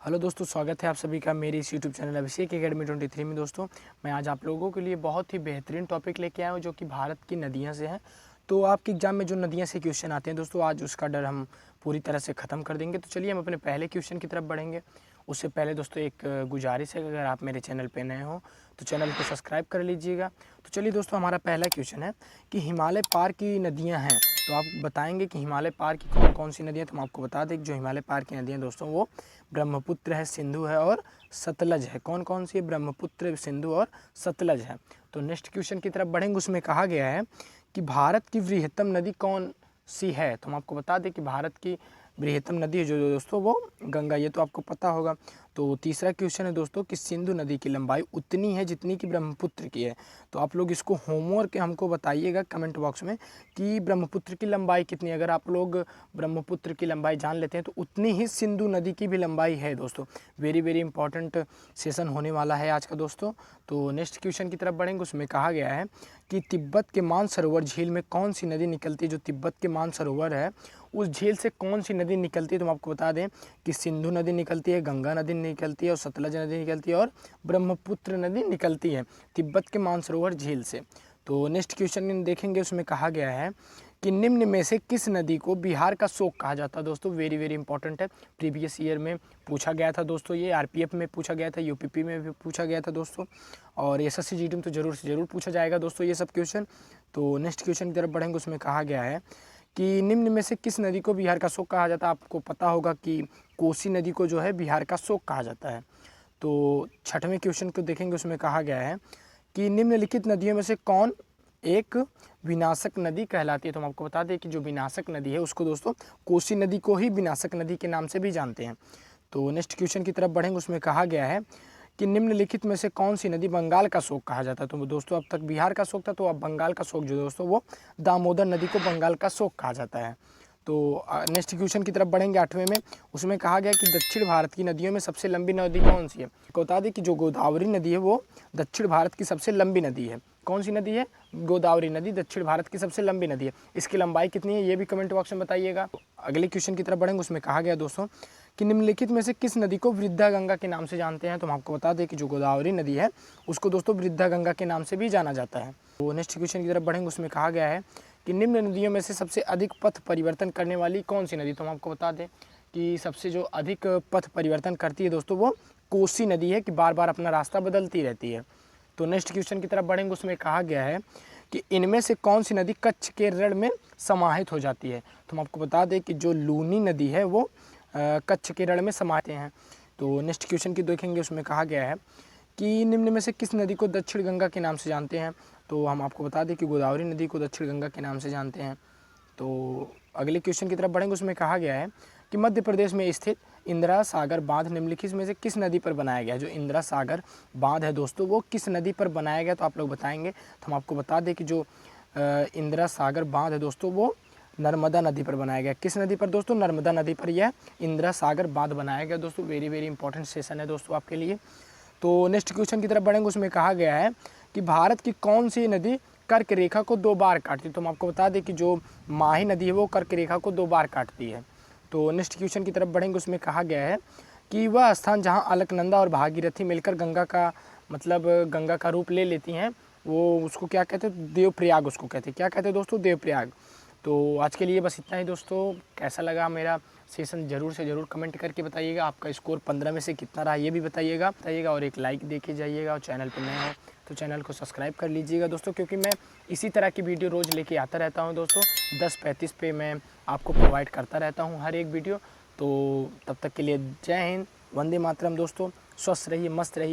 Hello दोस्तों, स्वागत है आप सभी का मेरे इस यूट्यूब चैनल अभिषेक एकेडमी 23 में। दोस्तों, मैं आज आप लोगों के लिए बहुत ही बेहतरीन टॉपिक लेके आया हूँ जो कि भारत की नदियाँ से है। तो आपके एग्जाम में जो नदियाँ से क्वेश्चन आते हैं दोस्तों, आज उसका डर हम पूरी तरह से ख़त्म कर देंगे। तो चलिए हम अपने पहले क्वेश्चन की तरफ बढ़ेंगे। उससे पहले दोस्तों एक गुजारिश है, अगर आप मेरे चैनल पर नए हो तो चैनल को सब्सक्राइब कर लीजिएगा। तो चलिए दोस्तों, हमारा पहला क्वेश्चन है कि हिमालय पार की नदियाँ हैं, तो आप बताएंगे कि हिमालय पार की कौन कौन सी नदियाँ। तो हम आपको बता दें कि जो हिमालय पार की नदियाँ दोस्तों वो ब्रह्मपुत्र है, सिंधु है और सतलज है। कौन कौन सी है? ब्रह्मपुत्र, सिंधु और सतलज है। तो नेक्स्ट क्वेश्चन की तरफ बढ़ेंगे। उसमें कहा गया है कि भारत की वृहत्तम नदी कौन सी है। तो हम आपको बता दें कि भारत की वृहत्तम नदी है जो दोस्तों वो गंगा, ये तो आपको पता होगा। तो तीसरा क्वेश्चन है दोस्तों कि सिंधु नदी की लंबाई उतनी है जितनी कि ब्रह्मपुत्र की है। तो आप लोग इसको होमवर्क हमको बताइएगा कमेंट बॉक्स में कि ब्रह्मपुत्र की लंबाई कितनी है। अगर आप लोग ब्रह्मपुत्र की लंबाई जान लेते हैं तो उतनी ही सिंधु नदी की भी लंबाई है दोस्तों। वेरी वेरी इंपॉर्टेंट सेशन होने वाला है आज का दोस्तों। तो नेक्स्ट क्वेश्चन की तरफ बढ़ेंगे। उसमें कहा गया है कि तिब्बत के मानसरोवर झील में कौन सी नदी निकलती है। जो तिब्बत के मानसरोवर है उस झील से कौन सी नदी निकलती है। तो हम आपको बता दें कि सिंधु नदी निकलती है, गंगा नदी निकलती है और सतलज नदी निकलती है और ब्रह्मपुत्र नदी निकलती है तिब्बत के मानसरोवर झील से। तो नेक्स्ट क्वेश्चन देखेंगे। उसमें कहा गया है कि निम्न में से किस नदी को बिहार का शोक कहा जाता है। दोस्तों वेरी वेरी इंपॉर्टेंट है, प्रीवियस ईयर में पूछा गया था दोस्तों, ये आरपीएफ में पूछा गया था, यूपीपी में भी पूछा गया था दोस्तों, और एसएससी जीडी में तो जरूर से जरूर पूछा जाएगा दोस्तों ये सब क्वेश्चन। तो नेक्स्ट क्वेश्चन की तरफ बढ़ेंगे। उसमें कहा गया है कि निम्न में से किस नदी को बिहार का शोक कहा जाता है। आपको पता होगा कि कोसी नदी को जो है बिहार का शोक कहा जाता है। तो छठवें क्वेश्चन को देखेंगे। उसमें कहा गया है कि निम्नलिखित नदियों में से कौन एक विनाशक नदी कहलाती है। तो हम आपको बता दें कि जो विनाशक नदी है उसको दोस्तों कोसी नदी को ही विनाशक नदी के नाम से भी जानते हैं। तो नेक्स्ट क्वेश्चन की तरफ बढ़ेंगे। उसमें कहा गया है कि निम्नलिखित में से कौन सी नदी बंगाल का शोक कहा जाता है। तो दोस्तों अब तक बिहार का शोक था, तो अब बंगाल का शोक जो दोस्तों वो दामोदर नदी को बंगाल का शोक कहा जाता है। तो नेक्स्ट क्वेश्चन की तरफ बढ़ेंगे 8वें में। उसमें कहा गया कि दक्षिण भारत की नदियों में सबसे लंबी नदी कौन सी है। तो बता दें कि जो गोदावरी नदी है वो दक्षिण भारत की सबसे लंबी नदी है। कौन सी नदी है? गोदावरी नदी दक्षिण भारत की सबसे लंबी नदी है। इसकी लंबाई कितनी है ये भी कमेंट बॉक्स में बताइएगा। अगले क्वेश्चन की तरफ बढ़ेंगे। उसमें कहा गया दोस्तों कि निम्नलिखित में से किस नदी को वृद्धा गंगा के नाम से जानते हैं। तो हम आपको बता दें कि जो गोदावरी नदी है उसको दोस्तों वृद्धा गंगा के नाम से भी जाना जाता है। तो नेक्स्ट क्वेश्चन की तरफ बढ़ेंगे। उसमें कहा गया है कि निम्न नदियों में से सबसे अधिक पथ परिवर्तन करने वाली कौन सी नदी। तो हम आपको बता दें कि सबसे जो अधिक पथ परिवर्तन करती है दोस्तों वो कोसी नदी है, कि बार बार अपना रास्ता बदलती रहती है। तो नेक्स्ट क्वेश्चन की तरफ बढ़ेंगे। उसमें कहा गया है कि इनमें से कौन सी नदी कच्छ के रण में समाहित हो जाती है। तो हम आपको बता दें कि जो लूनी नदी है वो कच्छ के रण में समाहित हैं। तो नेक्स्ट क्वेश्चन की देखेंगे। उसमें कहा गया है कि निम्न में से किस नदी को दक्षिण गंगा के नाम से जानते हैं। तो हम आपको बता दें कि गोदावरी नदी को दक्षिण गंगा के नाम से जानते हैं। तो अगले क्वेश्चन की तरफ बढ़ेंगे। उसमें कहा गया है कि मध्य प्रदेश में स्थित इंदिरा सागर बांध निम्नलिखित में से किस नदी पर बनाया गया। जो इंदिरा सागर बांध है दोस्तों वो किस नदी पर बनाया गया, तो आप लोग बताएंगे। तो हम आपको बता दें कि जो इंदिरा सागर बांध है दोस्तों वो नर्मदा नदी पर बनाया गया। किस नदी पर दोस्तों? नर्मदा नदी पर यह इंदिरा सागर बांध बनाया गया दोस्तों। वेरी वेरी इंपॉर्टेंट सेशन है दोस्तों आपके लिए। तो नेक्स्ट क्वेश्चन की तरफ बढ़ेंगे। उसमें कहा गया है कि भारत की कौन सी नदी कर्क रेखा को 2 बार काटती है। तो हम आपको बता दें कि जो माही नदी है वो कर्क रेखा को 2 बार काटती है। तो नेक्स्ट क्वेश्चन की तरफ बढ़ेंगे। उसमें कहा गया है कि वह स्थान जहां अलकनंदा और भागीरथी मिलकर गंगा का गंगा का रूप ले लेती हैं वो उसको क्या कहते हैं? देवप्रयाग उसको कहते हैं। क्या कहते हैं दोस्तों? देवप्रयाग। तो आज के लिए बस इतना ही दोस्तों। कैसा लगा मेरा सेशन ज़रूर से ज़रूर कमेंट करके बताइएगा। आपका स्कोर 15 में से कितना रहा ये भी बताइएगा और एक लाइक दे के जाइएगा। और चैनल पर नए हो तो चैनल को सब्सक्राइब कर लीजिएगा दोस्तों, क्योंकि मैं इसी तरह की वीडियो रोज़ लेके आता रहता हूं दोस्तों। 10:35 पे मैं आपको प्रोवाइड करता रहता हूं हर एक वीडियो। तो तब तक के लिए जय हिंद, वंदे मातरम दोस्तों। स्वस्थ रहिए, मस्त रहिए।